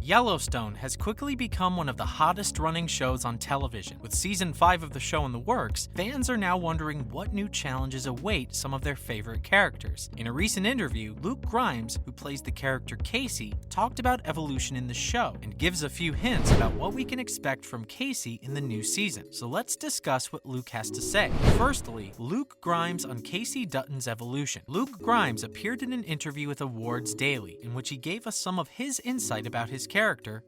Yellowstone has quickly become one of the hottest running shows on television. With season 5 of the show in the works, fans are now wondering what new challenges await some of their favorite characters. In a recent interview, Luke Grimes, who plays the character Kayce, talked about evolution in the show and gives a few hints about what we can expect from Kayce in the new season. So let's discuss what Luke has to say. Firstly, Luke Grimes on Kayce Dutton's evolution. Luke Grimes appeared in an interview with Awards Daily, in which he gave us some of his insight about his character,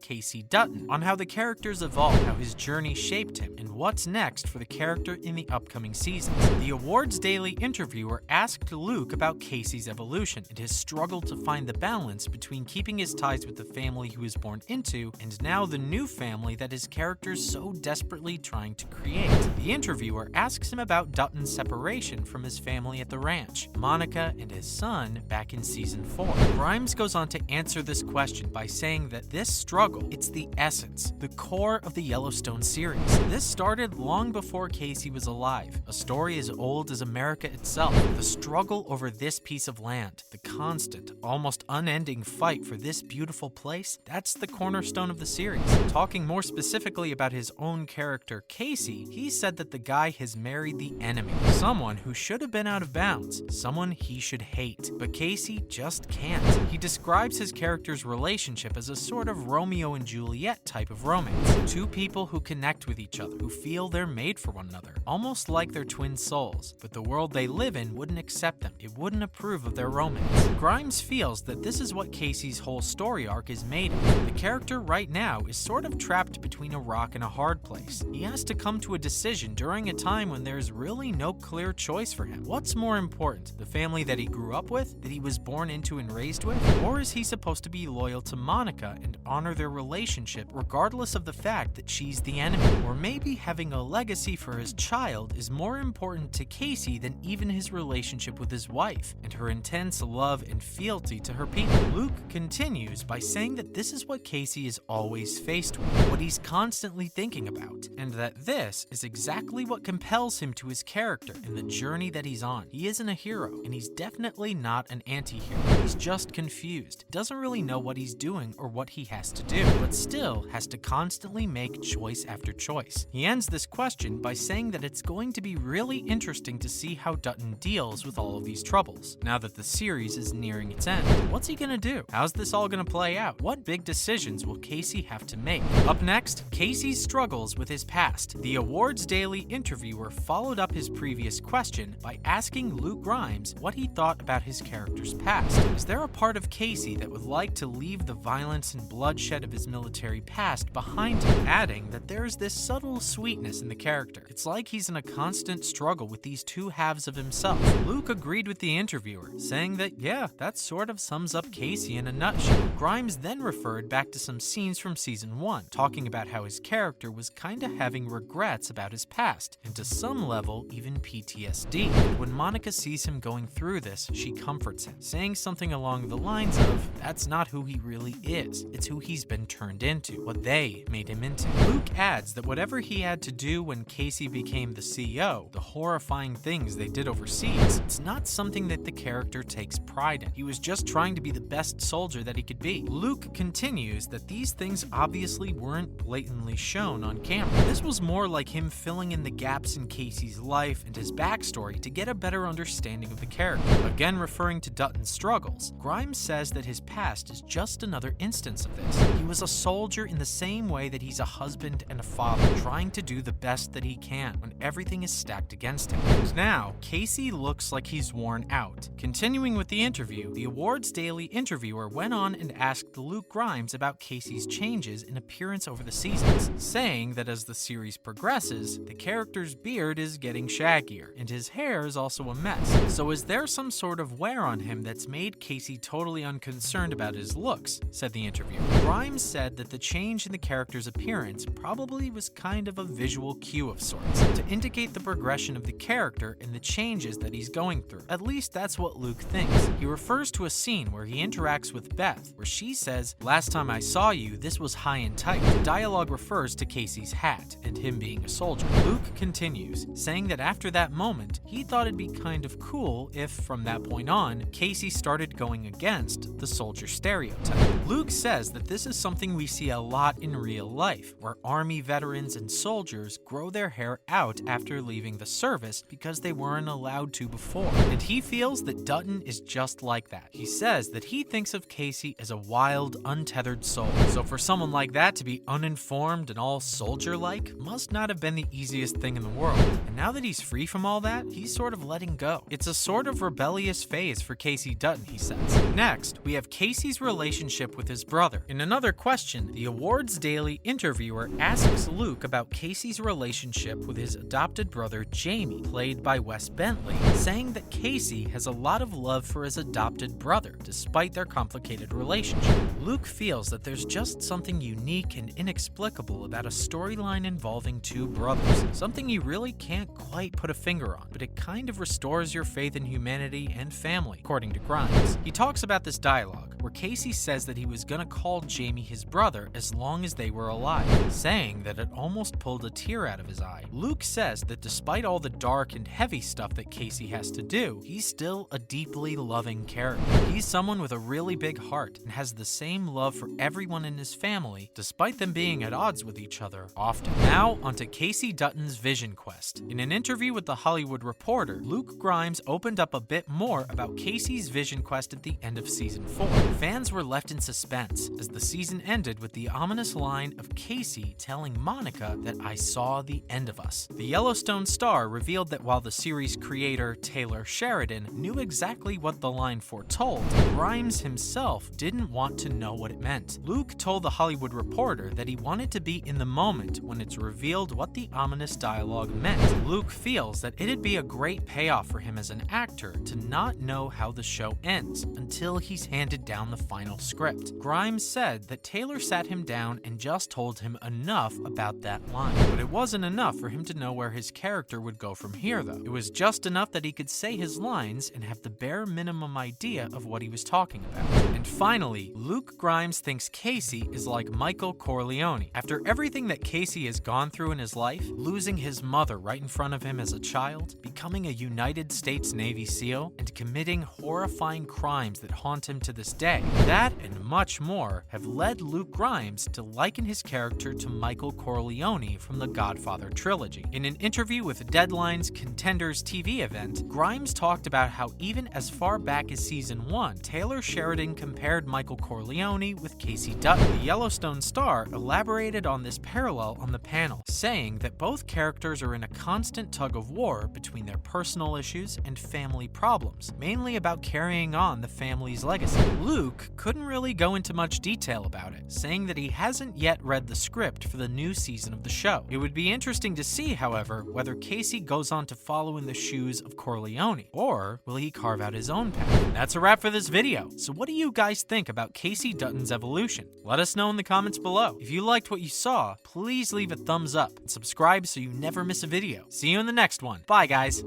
Kayce Dutton, on how the characters evolved, how his journey shaped him, and what's next for the character in the upcoming seasons. The Awards Daily interviewer asked Luke about Kayce's evolution and his struggle to find the balance between keeping his ties with the family he was born into and now the new family that his character's so desperately trying to create. The interviewer asks him about Dutton's separation from his family at the ranch, Monica and his son back in season 4. Grimes goes on to answer this question by saying that this struggle, it's the essence, the core of the Yellowstone series. This started long before Kayce was alive, a story as old as America itself. The struggle over this piece of land, the constant, almost unending fight for this beautiful place, that's the cornerstone of the series. Talking more specifically about his own character, Kayce, he said that the guy has married the enemy, someone who should have been out of bounds, someone he should hate, but Kayce just can't. He describes his character's relationship as a sort of Romeo and Juliet type of romance. Two people who connect with each other, who feel they're made for one another, almost like they're twin souls, but the world they live in wouldn't accept them. It wouldn't approve of their romance. Grimes feels that this is what Kayce's whole story arc is made of. The character right now is sort of trapped between a rock and a hard place. He has to come to a decision during a time when there's really no clear choice for him. What's more important, the family that he grew up with, that he was born into and raised with, or is he supposed to be loyal to Monica and honor their relationship regardless of the fact that she's the enemy? Or maybe having a legacy for his child is more important to Kayce than even his relationship with his wife and her intense love and fealty to her people. Luke continues by saying that this is what Kayce is always faced with, what he's constantly thinking about, and that this is exactly what compels him to his character and the journey that he's on. He isn't a hero, and he's definitely not an anti-hero. He's just confused, doesn't really know what he's doing or what he has to do, but still has to constantly make choice after choice. He ends this question by saying that it's going to be really interesting to see how Dutton deals with all of these troubles, now that the series is nearing its end. What's he gonna do? How's this all gonna play out? What big decisions will Kayce have to make? Up next, Kayce's struggles with his past. The Awards Daily interviewer followed up his previous question by asking Luke Grimes what he thought about his character's past. Is there a part of Kayce that would like to leave the violence and bloodshed of his military past behind him, adding that there's this subtle sweetness in the character. It's like he's in a constant struggle with these two halves of himself. Luke agreed with the interviewer, saying that yeah, that sort of sums up Kayce in a nutshell. Grimes then referred back to some scenes from season 1, talking about how his character was kinda having regrets about his past, and to some level, even PTSD. When Monica sees him going through this, she comforts him, saying something along the lines of, that's not who he really is, it's who he's been turned into, what they made him into. Luke adds that whatever he had to do when Kayce became the CEO, the horrifying things they did overseas, it's not something that the character takes pride in. He was just trying to be the best soldier that he could be. Luke continues that these things obviously weren't blatantly shown on camera. This was more like him filling in the gaps in Kayce's life and his backstory to get a better understanding of the character. Again, referring to Dutton's struggles, Grimes says that his past is just another instance of this. He was a soldier in the same way that he's a husband and a father, trying to do the best that he can when everything is stacked against him. And now, Kayce looks like he's worn out. Continuing with the interview, the Awards Daily interviewer went on and asked Luke Grimes about Kayce's changes in appearance over the seasons, saying that as the series progresses, the character's beard is getting shaggier, and his hair is also a mess. So is there some sort of wear on him that's made Kayce totally unconcerned about his looks, said the interviewer. Grimes said that the change in the character's appearance probably was kind of a visual cue of sorts, to indicate the progression of the character and the changes that he's going through. At least that's what Luke thinks. He refers to a scene where he interacts with Beth, where she says, "Last time I saw you, this was high and tight." The dialogue refers to Kayce's hat and him being a soldier. Luke continues, saying that after that moment, he thought it'd be kind of cool if, from that point on, Kayce started going against the soldier stereotype. Luke says says that this is something we see a lot in real life, where Army veterans and soldiers grow their hair out after leaving the service because they weren't allowed to before. And he feels that Dutton is just like that. He says that he thinks of Kayce as a wild, untethered soul. So for someone like that to be uninformed and all soldier-like must not have been the easiest thing in the world. And now that he's free from all that, he's sort of letting go. It's a sort of rebellious phase for Kayce Dutton, he says. Next, we have Kayce's relationship with his brother. In another question, the Awards Daily interviewer asks Luke about Kayce's relationship with his adopted brother Jamie, played by Wes Bentley, saying that Kayce has a lot of love for his adopted brother, despite their complicated relationship. Luke feels that there's just something unique and inexplicable about a storyline involving two brothers, something you really can't quite put a finger on, but it kind of restores your faith in humanity and family, according to Grimes. He talks about this dialogue, where Kayce says that he was gonna call Jamie his brother as long as they were alive, saying that it almost pulled a tear out of his eye. Luke says that despite all the dark and heavy stuff that Kayce has to do, he's still a deeply loving character. He's someone with a really big heart and has the same love for everyone in his family, despite them being at odds with each other often. Now, onto Kayce Dutton's vision quest. In an interview with The Hollywood Reporter, Luke Grimes opened up a bit more about Kayce's vision quest at the end of season 4. Fans were left in suspense as the season ended with the ominous line of Kayce telling Monica that "I saw the end of us." The Yellowstone star revealed that while the series creator Taylor Sheridan knew exactly what the line foretold, Grimes himself didn't want to know what it meant. Luke told The Hollywood Reporter that he wanted to be in the moment when it's revealed what the ominous dialogue meant. Luke feels that it'd be a great payoff for him as an actor to not know how the show ends until he's handed down the final script. Grimes said that Taylor sat him down and just told him enough about that line. But it wasn't enough for him to know where his character would go from here, though. It was just enough that he could say his lines and have the bare minimum idea of what he was talking about. And finally, Luke Grimes thinks Kayce is like Michael Corleone. After everything that Kayce has gone through in his life, losing his mother right in front of him as a child, becoming a United States Navy SEAL, and committing horrifying crimes that haunt him to this day, that and much more have led Luke Grimes to liken his character to Michael Corleone from the Godfather trilogy. In an interview with Deadline's Contenders TV event, Grimes talked about how even as far back as season 1, Taylor Sheridan compared Michael Corleone with Kayce Dutton. The Yellowstone star elaborated on this parallel on the panel, saying that both characters are in a constant tug of war between their personal issues and family problems, mainly about carrying on the family's legacy. Luke couldn't really go into much detail about it, saying that he hasn't yet read the script for the new season of the show. It would be interesting to see, however, whether Kayce goes on to follow in the shoes of Corleone, or will he carve out his own path? That's a wrap for this video. So what do you guys think about Kayce Dutton's evolution? Let us know in the comments below. If you liked what you saw, please leave a thumbs up and subscribe so you never miss a video. See you in the next one. Bye, guys.